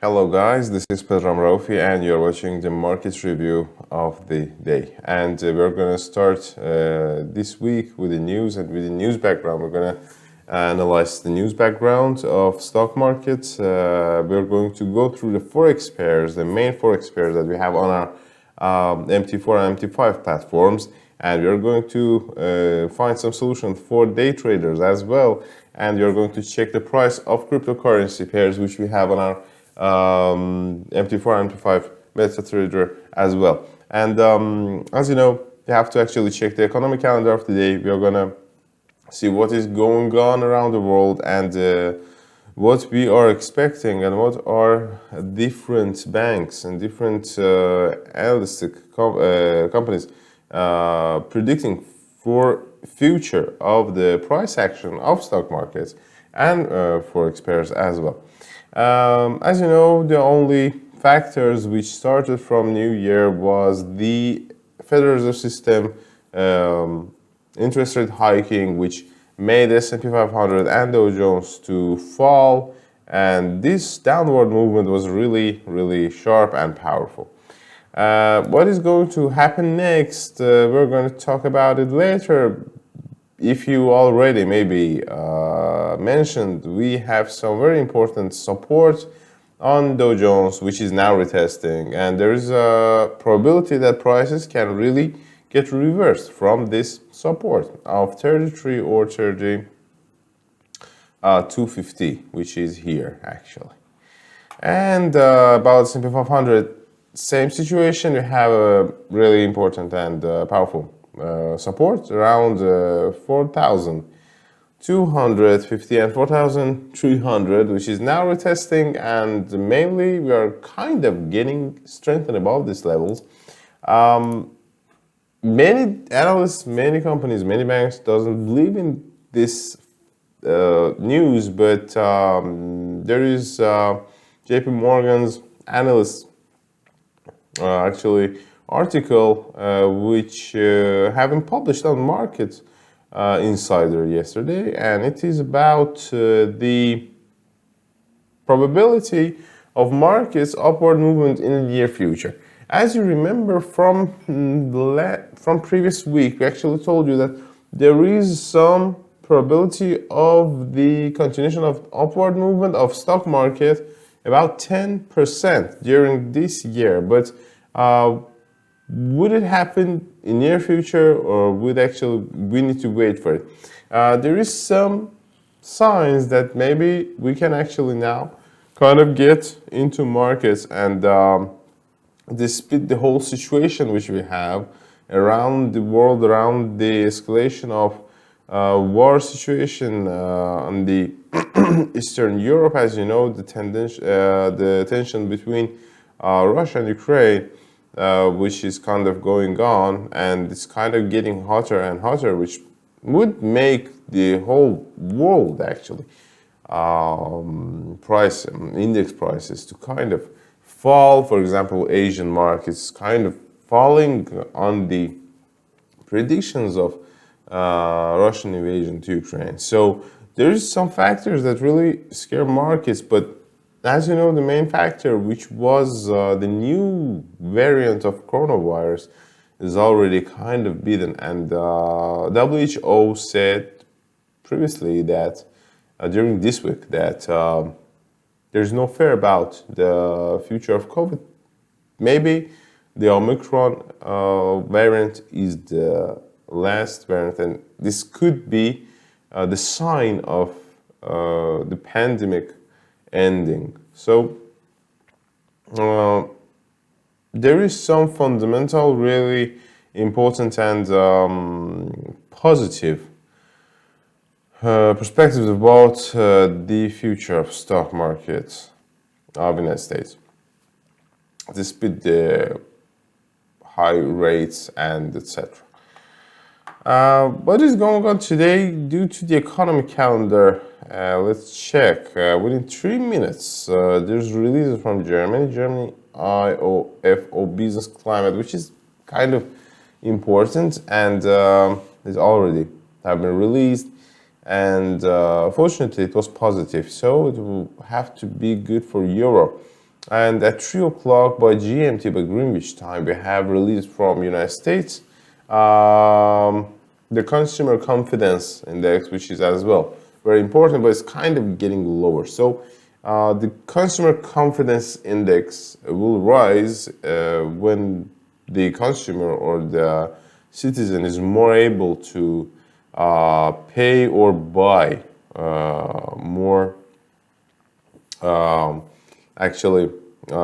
Hello guys, this is Pedram Rafi and you're watching the market review of the day. And we're going to start this week with the news, and with the news background. We're going to analyze the news background of stock markets. We're going to go through the Forex pairs, the main Forex pairs that we have on our MT4 and MT5 platforms. And we're going to find some solutions for day traders as well. And we're going to check the price of cryptocurrency pairs which we have on our MT4 and MT5 MetaTrader as well. And as you know, you have to actually check the economic calendar of the day. We are going to see what is going on around the world and what we are expecting and what are different banks and different analytic companies predicting for future of the price action of stock markets and Forex pairs as well. As you know, the only factors which started from New Year was the Federal Reserve System interest rate hiking, which made S&P 500 and Dow Jones to fall, and this downward movement was really sharp and powerful. What is going to happen next? We're going to talk about it later. If you already maybe mentioned, we have some very important support on Dow Jones, which is now retesting, and there is a probability that prices can really get reversed from this support of 33 or 250, which is here actually. And about S&P 500, same situation. We have a really important and powerful support around 4,250 and 4,300, which is now retesting, and mainly we are kind of getting strengthened above these levels. Many analysts, many companies, many banks doesn't believe in this news, but there is JPMorgan's analyst actually article which have been published on Market Insider yesterday, and it is about the probability of markets upward movement in the near future. As you remember from previous week, we actually told you that there is some probability of the continuation of upward movement of stock market, about 10% during this year, but would it happen in near future, or would actually we need to wait for it? There is some signs that maybe we can actually now kind of get into markets and despite the whole situation which we have around the world, around the escalation of war situation on the Eastern Europe. As you know, the tension between Russia and Ukraine, which is kind of going on, and it's kind of getting hotter and hotter, which would make the whole world actually index prices to kind of fall. For example, Asian markets kind of falling on the predictions of Russian invasion to Ukraine. So there's some factors that really scare markets, but as you know, the main factor, which was the new variant of coronavirus, is already kind of beaten. And WHO said previously that during this week that there's no fear about the future of COVID. Maybe the Omicron variant is the last variant, and this could be the sign of the pandemic ending. So there is some fundamental, really important and positive perspectives about the future of stock markets of the United States, despite the high rates and etc. What is going on today due to the economic calendar? Let's check. Within 3 minutes, there's releases from Germany IOFO business climate, which is kind of important, and is already have been released. And fortunately, it was positive, so it will have to be good for euro. And at 3 o'clock by GMT, by Greenwich time, we have released from United States the consumer confidence index, which is as well very important, but it's kind of getting lower. So the consumer confidence index will rise when the consumer or the citizen is more able to pay or buy more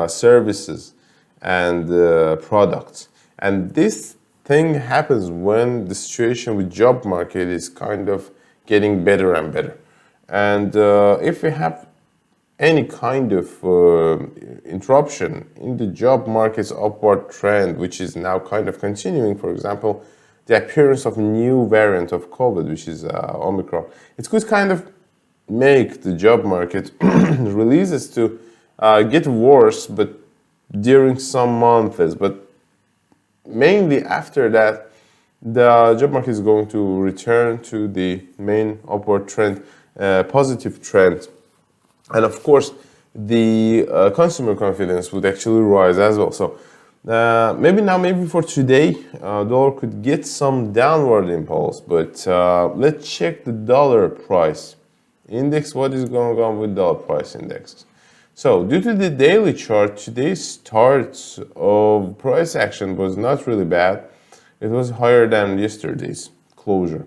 services and products. And this thing happens when the situation with job market is kind of getting better and better. And if we have any kind of interruption in the job market's upward trend, which is now kind of continuing, for example, the appearance of new variant of COVID, which is Omicron, it could kind of make the job market releases to get worse, but during some months. But mainly after that, the job market is going to return to the main upward trend, positive trend. And of course, the consumer confidence would actually rise as well. So maybe for today, dollar could get some downward impulse. But let's check the dollar price index. What is going on with dollar price indexes? So due to the daily chart, today's start of price action was not really bad. It was higher than yesterday's closure,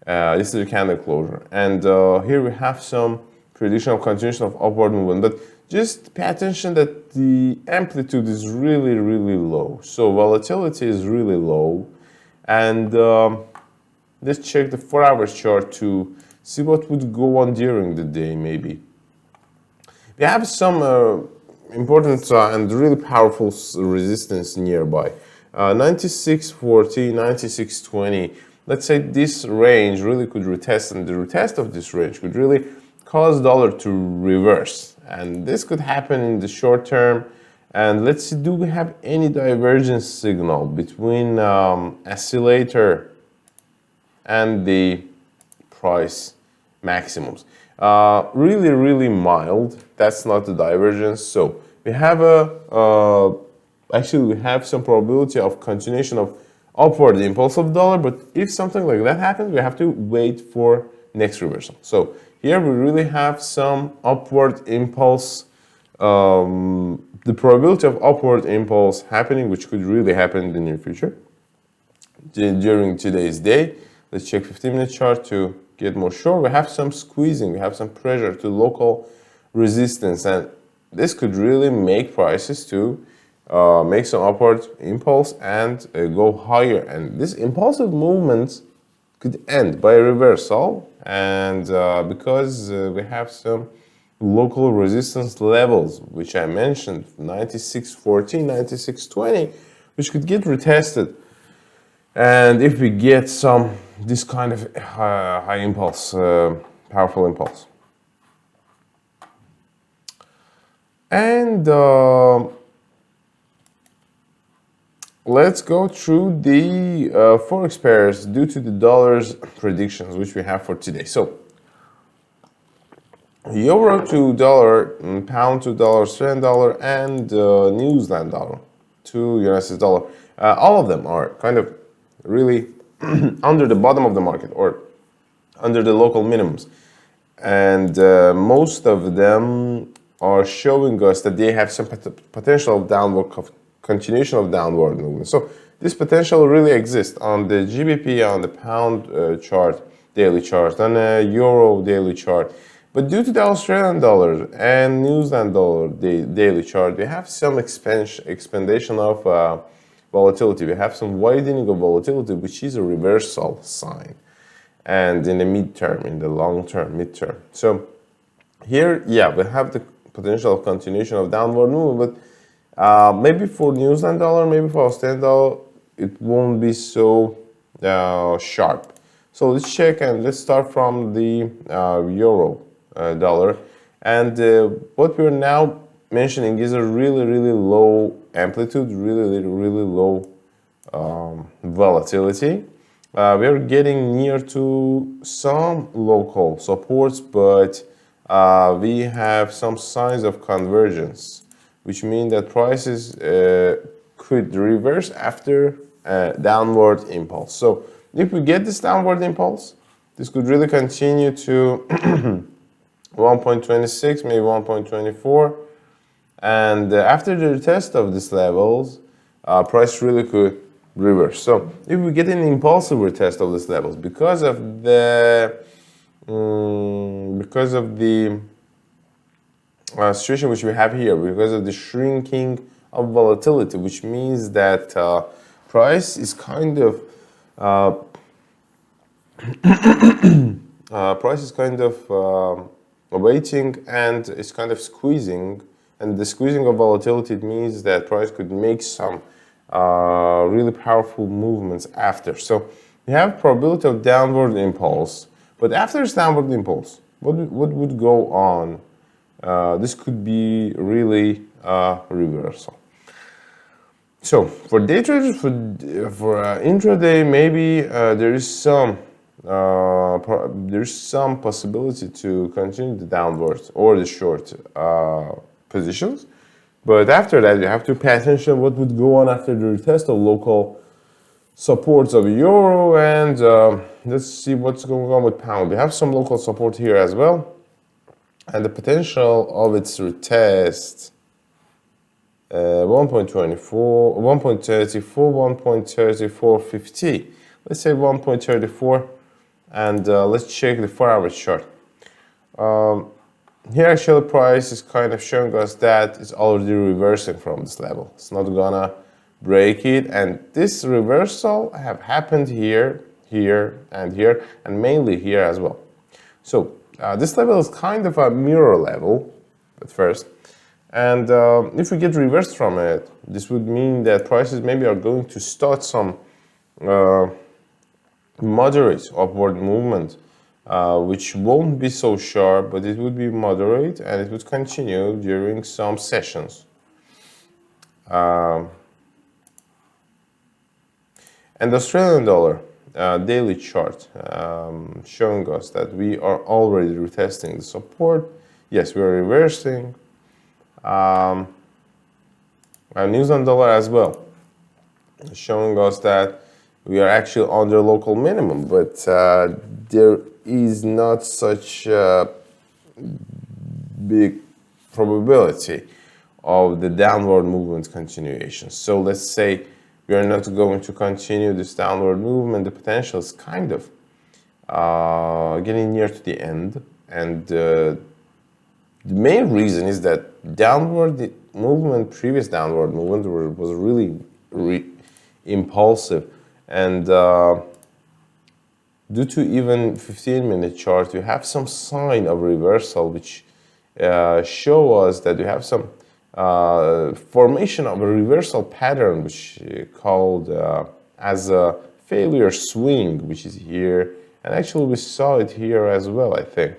yesterday's candle closure. And here we have some prediction of continuation of upward movement. But just pay attention that the amplitude is really, really low. So volatility is really low. And let's check the 4-hour chart to see what would go on during the day maybe. We have some important and really powerful resistance nearby. 96.40, 96.20. Let's say this range really could retest, and the retest of this range could really cause dollar to reverse. And this could happen in the short term. And let's see, do we have any divergence signal between oscillator and the price maximums? Really, really mild. That's not the divergence. So we have we have some probability of continuation of upward impulse of dollar. But if something like that happens, we have to wait for next reversal. So here we really have some upward impulse. The probability of upward impulse happening, which could really happen in the near future during today's day. Let's check 15-minute chart to get more sure. We have some squeezing, we have some pressure to local resistance, and this could really make prices to make some upward impulse and go higher. And this impulsive movement could end by a reversal, and because we have some local resistance levels, which I mentioned, 96.14, 96.20, which could get retested. And if we get this kind of high impulse, powerful impulse. And let's go through the Forex pairs due to the dollar's predictions, which we have for today. So euro to dollar, pound to dollar, Australian dollar, and New Zealand dollar to United States dollar. All of them are kind of really under the bottom of the market or under the local minimums. And most of them are showing us that they have some potential downward continuation of downward movement. So this potential really exists on the GBP, on the pound chart, daily chart, on a euro daily chart. But due to the Australian dollar and New Zealand dollar daily chart, we have some expandation of volatility. We have some widening of volatility, which is a reversal sign. And in the midterm, in the long term, midterm. So here, yeah, we have the potential of continuation of downward movement, but maybe for New Zealand dollar, maybe for Australian dollar, it won't be so sharp. So let's check, and let's start from the euro dollar. And what we're now mentioning is a really, really low amplitude, really, really low volatility. We're getting near to some local supports, but we have some signs of convergence which means that prices could reverse after downward impulse. So if we get this downward impulse, this could really continue to 1.26, maybe 1.24, and after the test of these levels, price really could reverse. So if we get an impulsive retest of these levels because of the situation which we have here, because of the shrinking of volatility, which means that price is kind of waiting and it's kind of squeezing, and the squeezing of volatility, it means that price could make some really powerful movements after. So you have probability of downward impulse, but after this downward impulse, what would go on? This could be really reversal. So for day traders, for intraday, maybe there is some possibility to continue the downward or the short positions, but after that you have to pay attention what would go on after the retest of local supports of euro, and let's see what's going on with pound. We have some local support here as well, and the potential of its retest 1.24, 1.34, 1.3450. Let's say 1.34, and let's check the 4-hour chart. Here actually price is kind of showing us that it's already reversing from this level. It's not gonna break it, and this reversal have happened here, here, and here, and mainly here as well. So this level is kind of a mirror level at first, and if we get reversed from it, this would mean that prices maybe are going to start some moderate upward movement, which won't be so sharp, but it would be moderate, and it would continue during some sessions. And the Australian dollar daily chart showing us that we are already retesting the support. Yes, we are reversing. And New Zealand dollar as well, showing us that we are actually under local minimum, but there is not such a big probability of the downward movement continuation. So let's say we are not going to continue this downward movement. The potential is kind of getting near to the end, and the main reason is that previous downward movement was really impulsive, and due to even 15-minute chart, you have some sign of reversal, which show us that you have some formation of a reversal pattern, which called as a failure swing, which is here, and actually we saw it here as well, I think.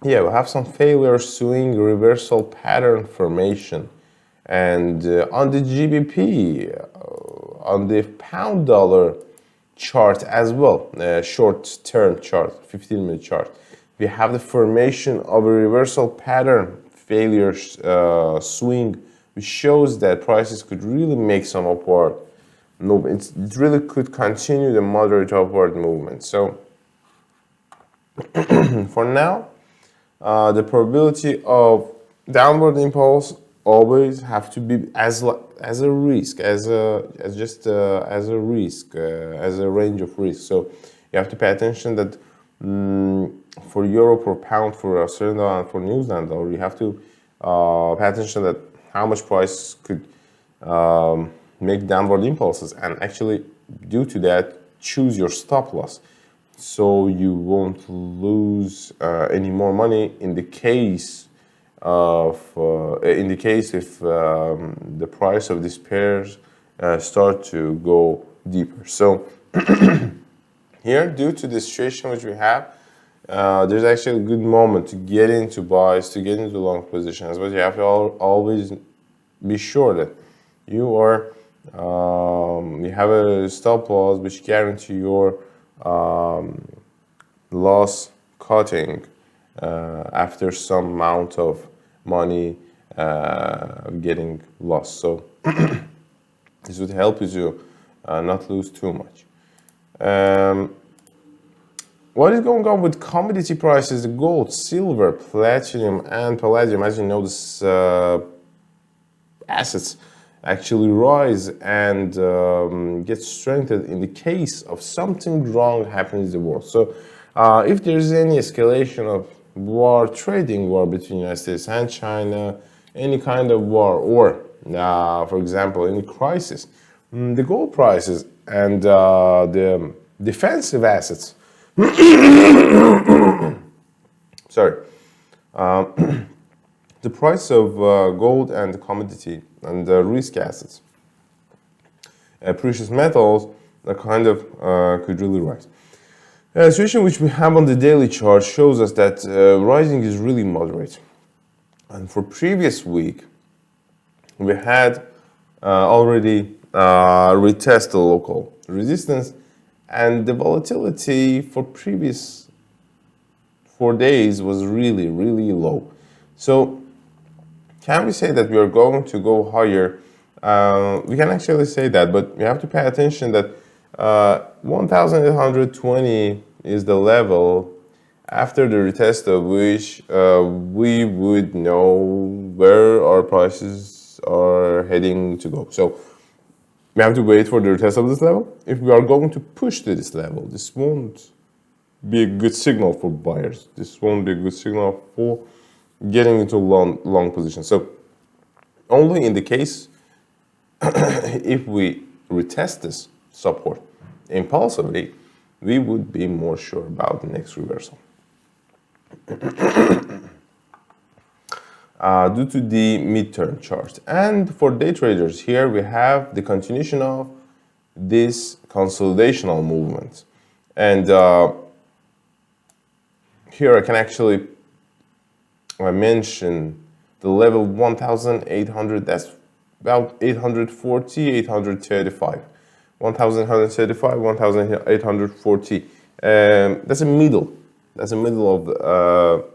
Yeah, we have some failure swing reversal pattern formation, and on the GBP, on the pound dollar chart as well, short-term chart, 15-minute chart, we have the formation of a reversal pattern failure swing, which shows that prices could really make some upward movement. It really could continue the moderate upward movement. So for now, the probability of downward impulse always have to be as a risk, as a range of risk. So you have to pay attention that for euro, for pound, for Australian dollar, and for New Zealand dollar, you have to pay attention that how much price could make downward impulses, and actually due to that choose your stop loss, so you won't lose any more money in the case if the price of these pairs start to go deeper. So here, due to the situation which we have, there's actually a good moment to get into buys, to get into long positions, but you have to always be sure that you are you have a stop loss which guarantee your loss cutting after some amount of money getting lost. So this would help you to not lose too much. What is going on with commodity prices? Gold, silver, platinum, and palladium. As you know, this assets actually rise and get strengthened in the case of something wrong happens in the world. So if there's any escalation of war, trading war between the United States and China, any kind of war, or for example, any crisis, the gold prices and the defensive assets sorry, the price of gold and commodity and risk assets, precious metals, kind of could really rise. The situation which we have on the daily chart shows us that rising is really moderate. And for previous week, we had already retest the local resistance, and the volatility for previous 4 days was really, really low. So can we say that we are going to go higher? We can actually say that, but we have to pay attention that 1,820 is the level after the retest of which we would know where our prices are heading to go. So we have to wait for the retest of this level. If we are going to push to this level, this won't be a good signal for buyers. This won't be a good signal for getting into long position. So only in the case if we retest this support impulsively, we would be more sure about the next reversal. Due to the midterm chart. And for day traders, here we have the continuation of this consolidational movement. And here I can actually mention the level 1,800, that's about 840, 835. 1,135, 1,840. That's a middle. That's the middle of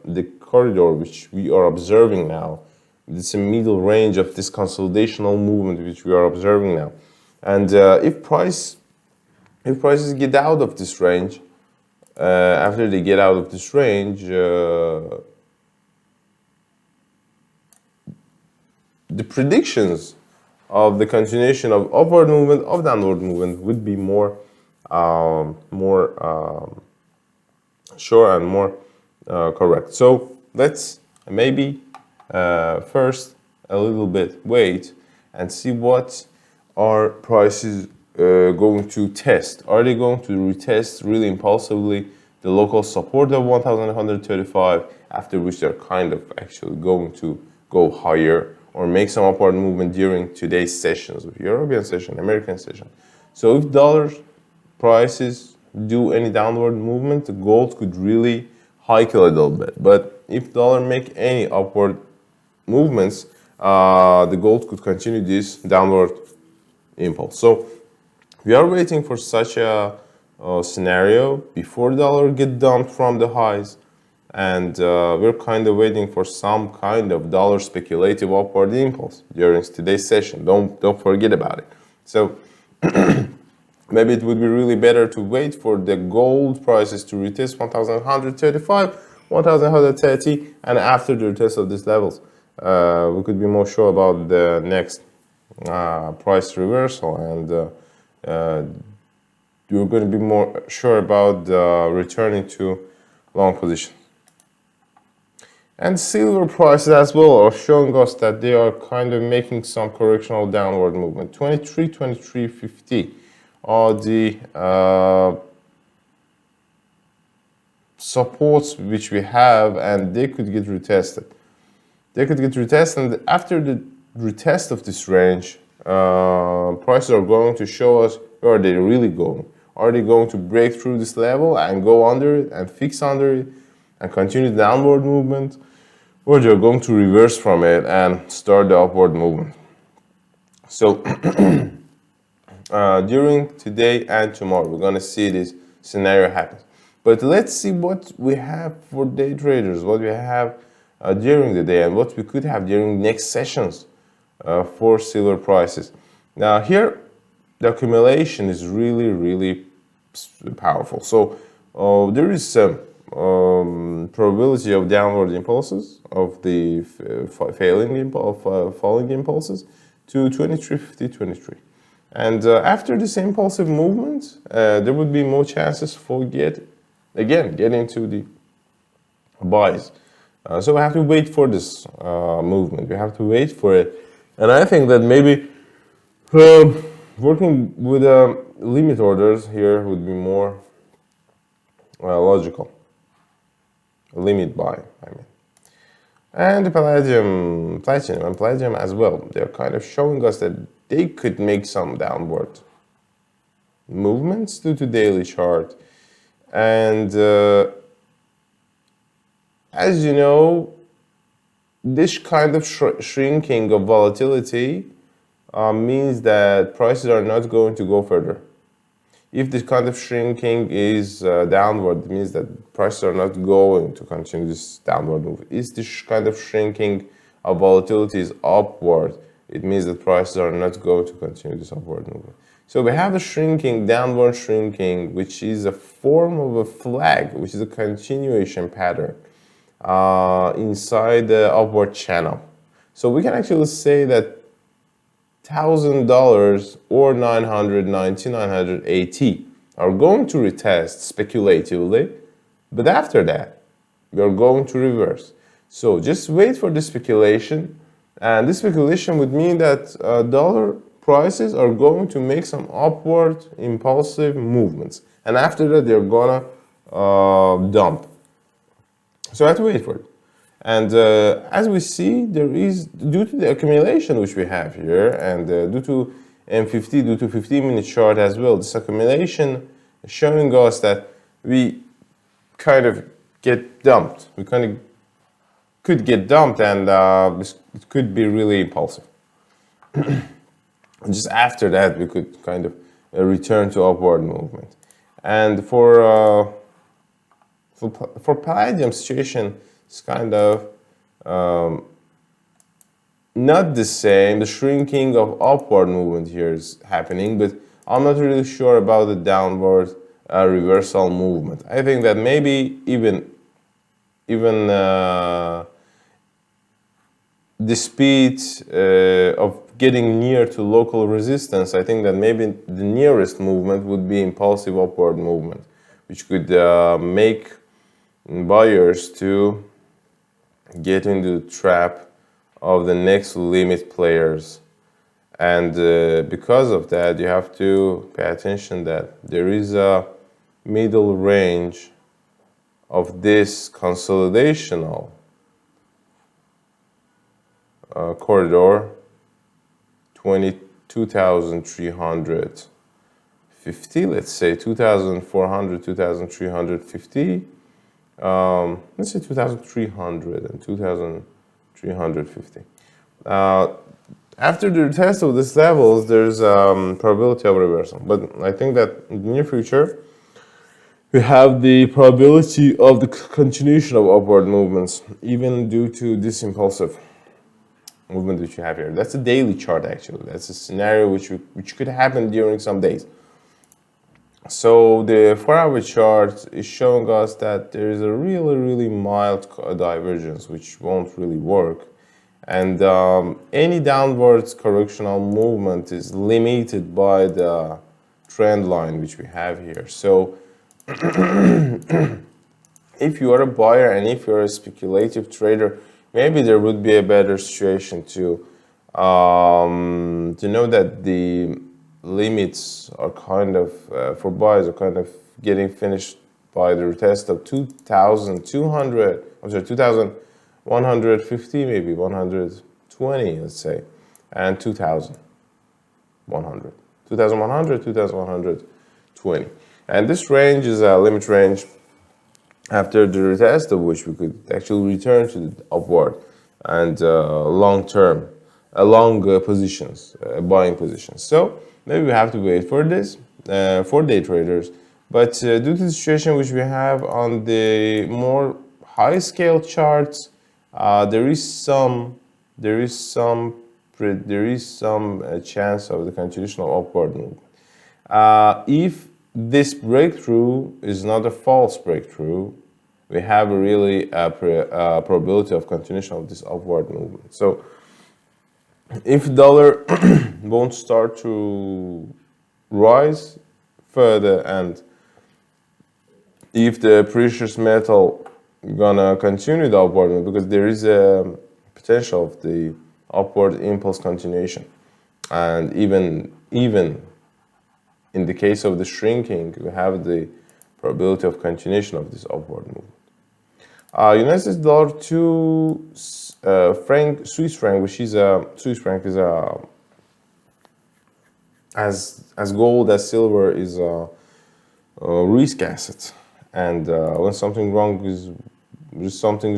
the corridor which we are observing now. It's a middle range of this consolidational movement which we are observing now. And if prices get out of this range, after they get out of this range, the predictions of the continuation of upward movement, of downward movement would be more sure and more correct. So let's maybe first a little bit wait and see what are prices going to test. Are they going to retest really impulsively the local support of 1,135, after which they're kind of actually going to go higher or make some upward movement during today's sessions, of European session, American session. So if dollar prices do any downward movement, the gold could really hike a little bit. But if dollar make any upward movements, the gold could continue this downward impulse. So we are waiting for such a scenario before the dollar get dumped from the highs, and we're kind of waiting for some kind of dollar speculative upward impulse during today's session. Don't forget about it. So maybe it would be really better to wait for the gold prices to retest 1,135, 1,130, and after the retest of these levels, we could be more sure about the next price reversal, and you're going to be more sure about returning to long position. And silver prices as well are showing us that they are kind of making some correctional downward movement. 23.50 are the supports which we have, and they could get retested. They could get retested, and after the retest of this range, prices are going to show us where are they really going. Are they going to break through this level and go under it and fix under it and continue the downward movement, or they're going to reverse from it and start the upward movement? So during today and tomorrow, we're going to see this scenario happen. But let's see what we have for day traders, what we have during the day and what we could have during next sessions for silver prices. Now here, the accumulation is really, really powerful. So there is some probability of downward impulses of the falling impulses to 23.50, and after this impulsive movement, there would be more chances for getting to the buys. So we have to wait for this movement. We have to wait for it, and I think that maybe working with limit orders here would be more logical. Limit buy, I mean. And the platinum and palladium as well, they're kind of showing us that they could make some downward movements due to daily chart. And as you know, this kind of shrinking of volatility means that prices are not going to go further. If this kind of shrinking is downward, it means that prices are not going to continue this downward move. If this kind of shrinking of volatility is upward, it means that prices are not going to continue this upward movement. So we have a shrinking, downward shrinking, which is a form of a flag, which is a continuation pattern inside the upward channel. So we can actually say that $1,000 or 990, 980 are going to retest speculatively, but after that, we are going to reverse. So just wait for the speculation, and this speculation would mean that dollar prices are going to make some upward impulsive movements, and after that, they're gonna dump. So I have to wait for it. And as we see, there is, due to the accumulation which we have here, and due to M50, due to 15-minute chart as well, this accumulation is showing us that we kind of get dumped. We kind of could get dumped, and it could be really impulsive. Just after that, we could kind of return to upward movement. And for palladium situation, it's kind of not the same. The shrinking of upward movement here is happening, but I'm not really sure about the downward reversal movement. I think that maybe even the speed of getting near to local resistance, I think that maybe the nearest movement would be impulsive upward movement, which could make buyers to get into the trap of the next limit players. And because of that, you have to pay attention that there is a middle range of this consolidational corridor, 22,350, let's say 2,400, 2,350. Let's say 2,300 and 2,350. After the retest of these levels, there's probability of reversal. But I think that in the near future, we have the probability of the continuation of upward movements, even due to this impulsive movement which you have here. That's a daily chart, actually. That's a scenario which could happen during some days. So the 4-hour chart is showing us that there is a really, really mild divergence which won't really work. And any downwards correctional movement is limited by the trend line which we have here. So if you are a buyer and if you're a speculative trader, maybe there would be a better situation to know that the limits are kind of, for buyers, are kind of getting finished by the retest of 2,200, I'm sorry, 2,150, maybe 120, let's say, and 2,100. 2,100, 2,120. And this range is a limit range after the retest of which we could actually return to the upward and long-term, long positions, buying positions. So maybe we have to wait for this for day traders. But due to the situation which we have on the more high-scale charts, there is some chance of the continuation of upward movement. If this breakthrough is not a false breakthrough, we have a really probability of continuation of this upward movement. So if dollar won't start to rise further, and if the precious metal gonna continue the upward movement, because there is a potential of the upward impulse continuation, and even in the case of the shrinking, we have the probability of continuation of this upward movement. United States dollar to Swiss franc, which is Swiss franc is as gold as silver is a risk asset, and when something is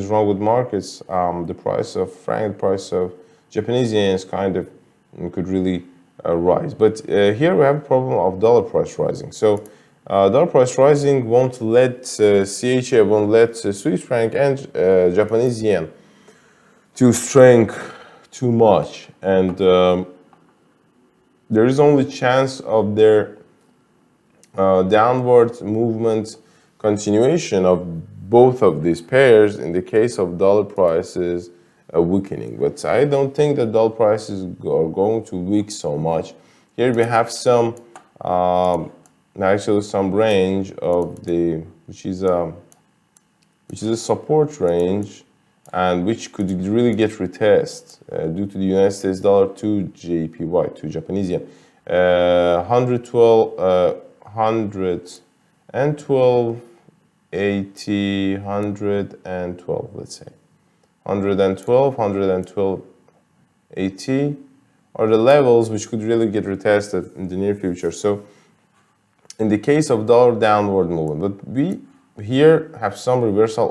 wrong with markets, the price of franc, the price of Japanese yen is kind of could really rise. But here we have a problem of dollar price rising. So dollar price rising won't let CHA, won't let Swiss franc and Japanese yen to strengthen too much, and there is only chance of their downward movement continuation of both of these pairs in the case of dollar prices weakening. But I don't think that dollar prices are going to weak so much. Here we have some actually some range of the which is a support range, and which could really get retest due to the United States dollar to JPY, to Japanese yen. 80, 112, let's say. 112, 80 are the levels which could really get retested in the near future. So in the case of dollar downward movement, but we here have some reversal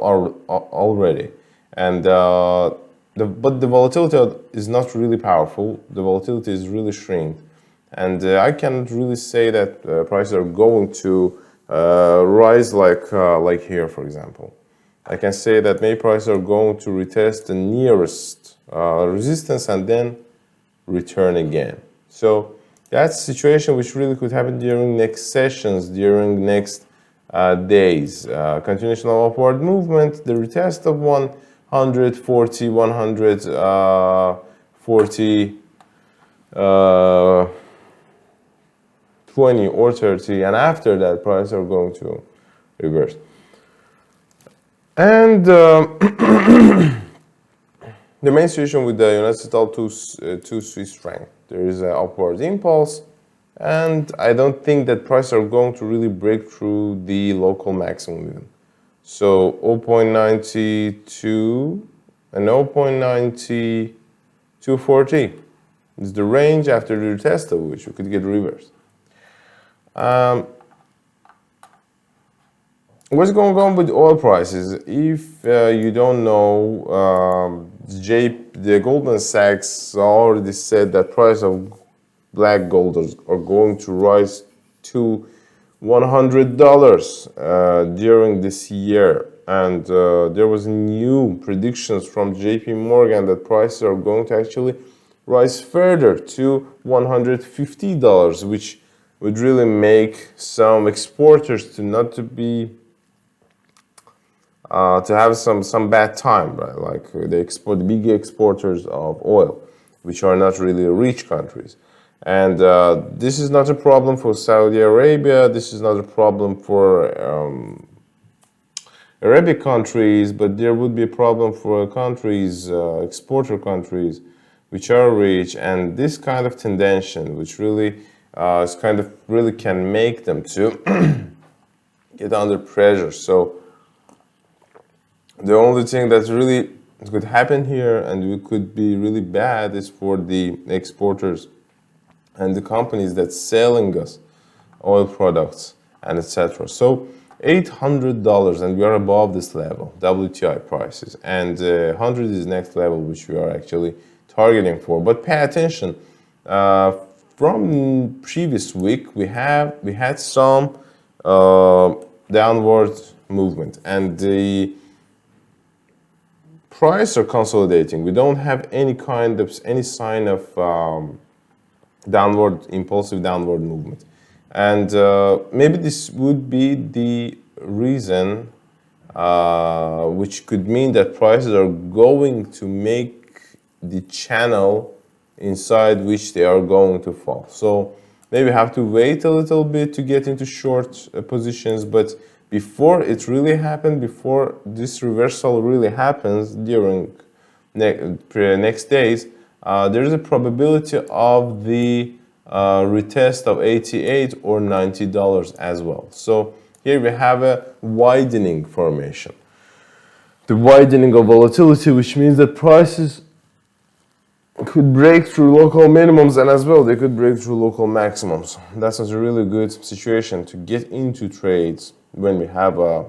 already. And but the volatility is not really powerful. The volatility is really shrinked, and I cannot really say that prices are going to rise like here, for example. I can say that maybe prices are going to retest the nearest resistance and then return again. So that's a situation which really could happen during next sessions, during next days. Continuation of upward movement, the retest of 140, 140, 20 or 30, and after that prices are going to reverse. And the main situation with the United States dollar to Swiss franc, there is an upward impulse, and I don't think that prices are going to really break through the local maximum even. So 0.92 and 0.9240 is the range after the retest of which you could get reversed. What's going on with oil prices? If you don't know, the Goldman Sachs already said that price of black gold are going to rise to $100 during this year, and there was new predictions from JPMorgan that prices are going to actually rise further to $150, which would really make some exporters to not to be to have some bad time, right? Like the big exporters of oil, which are not really rich countries. And this is not a problem for Saudi Arabia. This is not a problem for Arabic countries, but there would be a problem for countries, exporter countries, which are rich. And this kind of tension, which really is kind of really can make them to get under pressure. So the only thing that's really could happen here, and it could be really bad, is for the exporters and the companies that's selling us oil products and etc. So $800, and we are above this level, WTI prices, and 100 is next level, which we are actually targeting for. But pay attention. From previous week, we had some downward movement, and the price are consolidating. We don't have any sign of impulsive downward movement, and maybe this would be the reason, which could mean that prices are going to make the channel inside which they are going to fall. So maybe have to wait a little bit to get into short positions, but before it really happened, before this reversal really happens during next days, there is a probability of the retest of 88 or $90 as well. So here we have a widening formation. The widening of volatility, which means that prices could break through local minimums, and as well they could break through local maximums. That's a really good situation to get into trades when we have a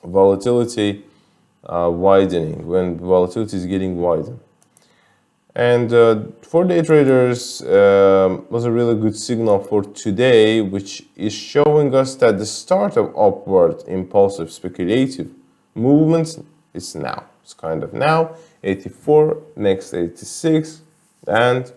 volatility widening, when volatility is getting widened. And for day traders, was a really good signal for today, which is showing us that the start of upward impulsive speculative movements is now. It's kind of now. 84, next 86, and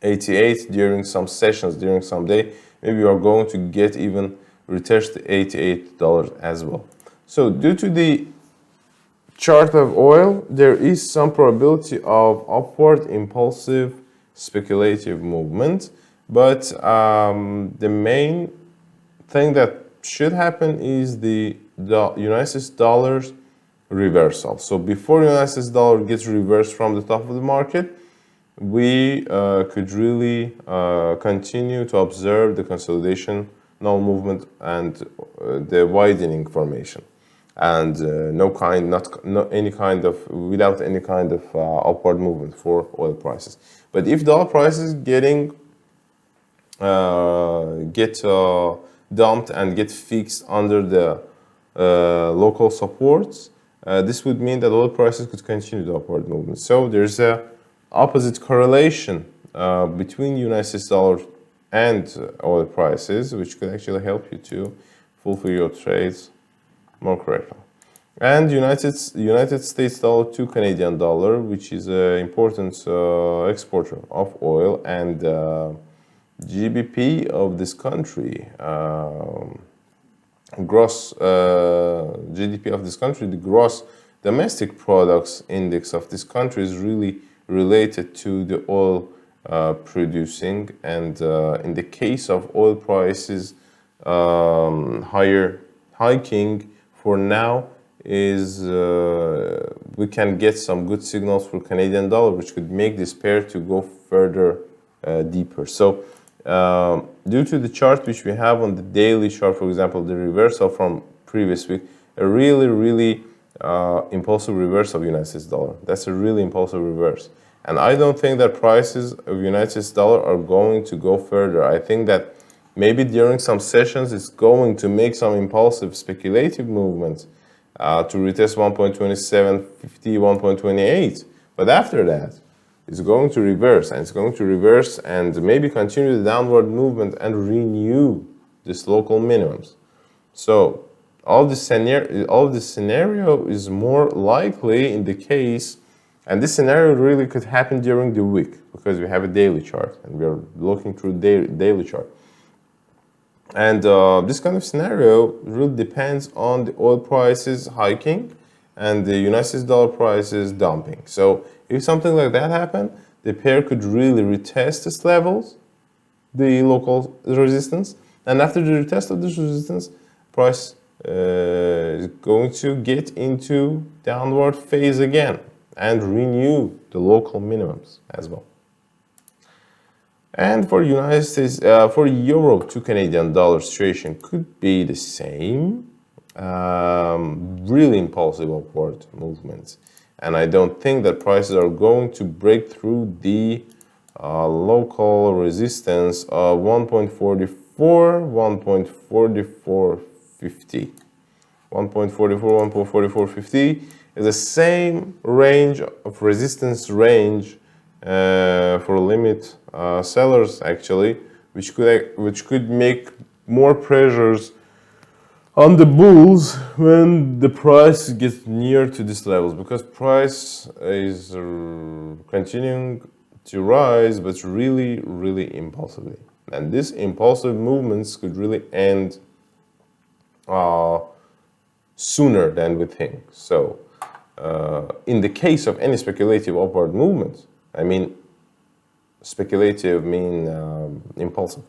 88 during some sessions, during some day. Maybe you are going to get even retest $88 as well. So due to the chart of oil, there is some probability of upward impulsive speculative movement, but the main thing that should happen is the United States dollars reversal. So before United States dollar gets reversed from the top of the market, we could really continue to observe the consolidation, null movement, and the widening formation, and without any kind of upward movement for oil prices. But if dollar prices get dumped and get fixed under the local supports, this would mean that oil prices could continue the upward movement. So there's a opposite correlation between United States dollar and oil prices, which could actually help you to fulfill your trades more correctly. And United States dollar to Canadian dollar, which is an important exporter of oil, and GBP of this country, gross GDP of this country, the gross domestic products index of this country is really related to the oil producing, and in the case of oil prices hiking for now, is we can get some good signals for Canadian dollar, which could make this pair to go further deeper. So due to the chart which we have on the daily chart, for example, the reversal from previous week, a really impulsive reverse of United States dollar. That's a really impulsive reverse. And I don't think that prices of United States dollar are going to go further. I think that maybe during some sessions it's going to make some impulsive speculative movements to retest 1.2750, 1.28. But after that, it's going to reverse, and it's going to reverse and maybe continue the downward movement and renew this local minimums. So all this scenario is more likely in the case, and this scenario really could happen during the week because we have a daily chart and we are looking through daily chart. And this kind of scenario really depends on the oil prices hiking and the United States dollar prices dumping. So if something like that happened, the pair could really retest its levels, the local resistance, and after the retest of this resistance, price is going to get into downward phase again and renew the local minimums as well. And for United States, for euro to Canadian dollar situation could be the same, really impulsive upward movements. And I don't think that prices are going to break through the local resistance of 1.44, 1.4450. 1.44, 1.4450 is the same range of resistance range for limit sellers actually, which could make more pressures on the bulls when the price gets near to these levels, because price is continuing to rise, but really impulsively. And these impulsive movements could really end sooner than we think. So in the case of any speculative upward movement, I mean, speculative mean impulsive,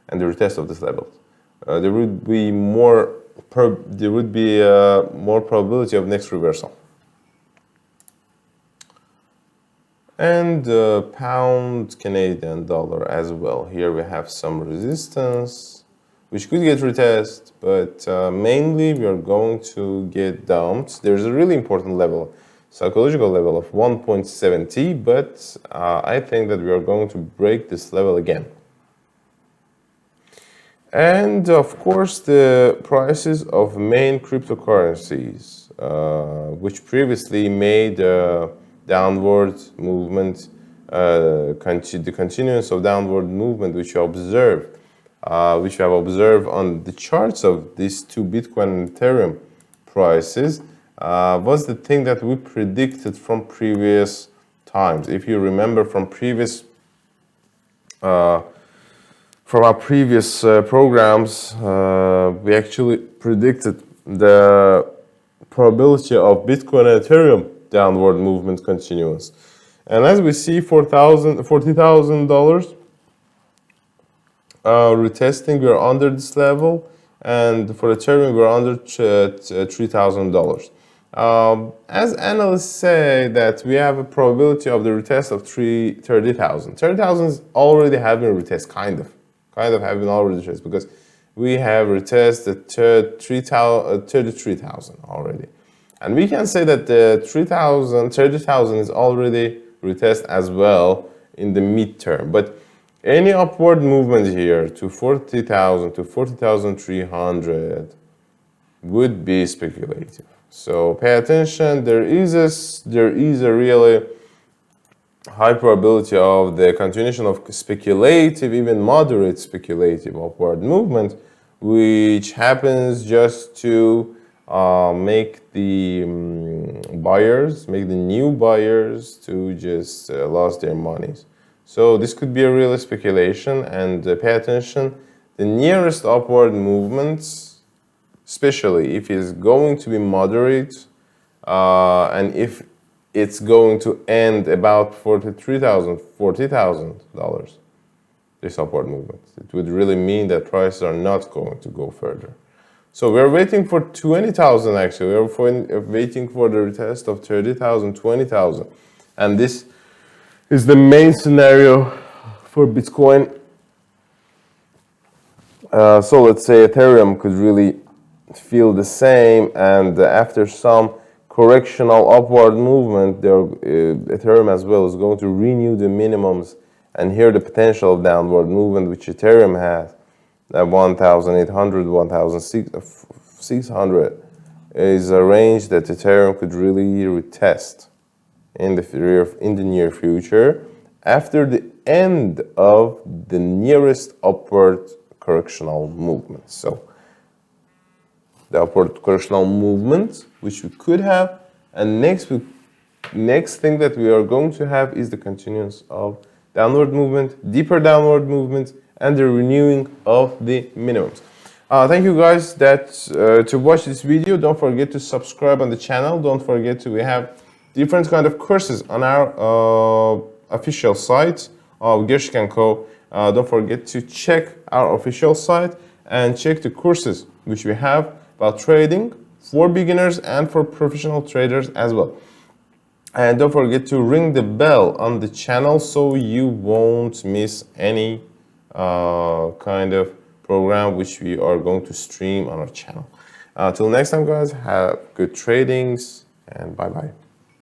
and the retest of this level, there would be more probability of next reversal. And pound Canadian dollar as well. Here we have some resistance, which could get retest, but mainly we are going to get dumped. There's a really important level, psychological level of 1.70, but I think that we are going to break this level again. And of course, the prices of main cryptocurrencies, which previously made downward movement, the continuance of downward movement which you observe, which you have observed on the charts of these two Bitcoin and Ethereum prices, was the thing that we predicted from previous times. If you remember from previous from our previous programs, we actually predicted the probability of Bitcoin and Ethereum downward movement continuance. And as we see, $40,000 retesting, we are under this level, and for Ethereum, we are under $3,000. As analysts say that we have a probability of the retest of 30,000. 30,000 already have been retest, kind of have been already retest, because we have retested 33,000 already. And we can say that the 30,000 is already retest as well in the midterm. But any upward movement here to 40,000 to 40,300 would be speculative. So pay attention. There is a really high probability of the continuation of speculative, even moderate speculative upward movement, which happens just to make the new buyers to just lose their monies. So this could be a real speculation, and pay attention. The nearest upward movements, especially if it's going to be moderate, and if it's going to end about $40,000, this upward movement, it would really mean that prices are not going to go further. So we're waiting for 20,000 actually. We're waiting for the retest of 30,000, 20,000. And this is the main scenario for Bitcoin. So let's say Ethereum could really feel the same, and after some correctional upward movement, Ethereum as well is going to renew the minimums, and here the potential of downward movement which Ethereum has, at 1,800, 1,600 is a range that Ethereum could really retest in the near future after the end of the nearest upward correctional movement. So the upward correctional movement which we could have, and next thing that we are going to have is the continuance of downward movement, deeper downward movement, and the renewing of the minimums. Thank you guys to watch this video. Don't forget to subscribe on the channel. Don't forget we have different kind of courses on our official site of Gerchik Co. Don't forget to check our official site and check the courses which we have about trading for beginners and for professional traders as well. And don't forget to ring the bell on the channel so you won't miss any kind of program which we are going to stream on our channel. Till next time guys, have good tradings and bye bye.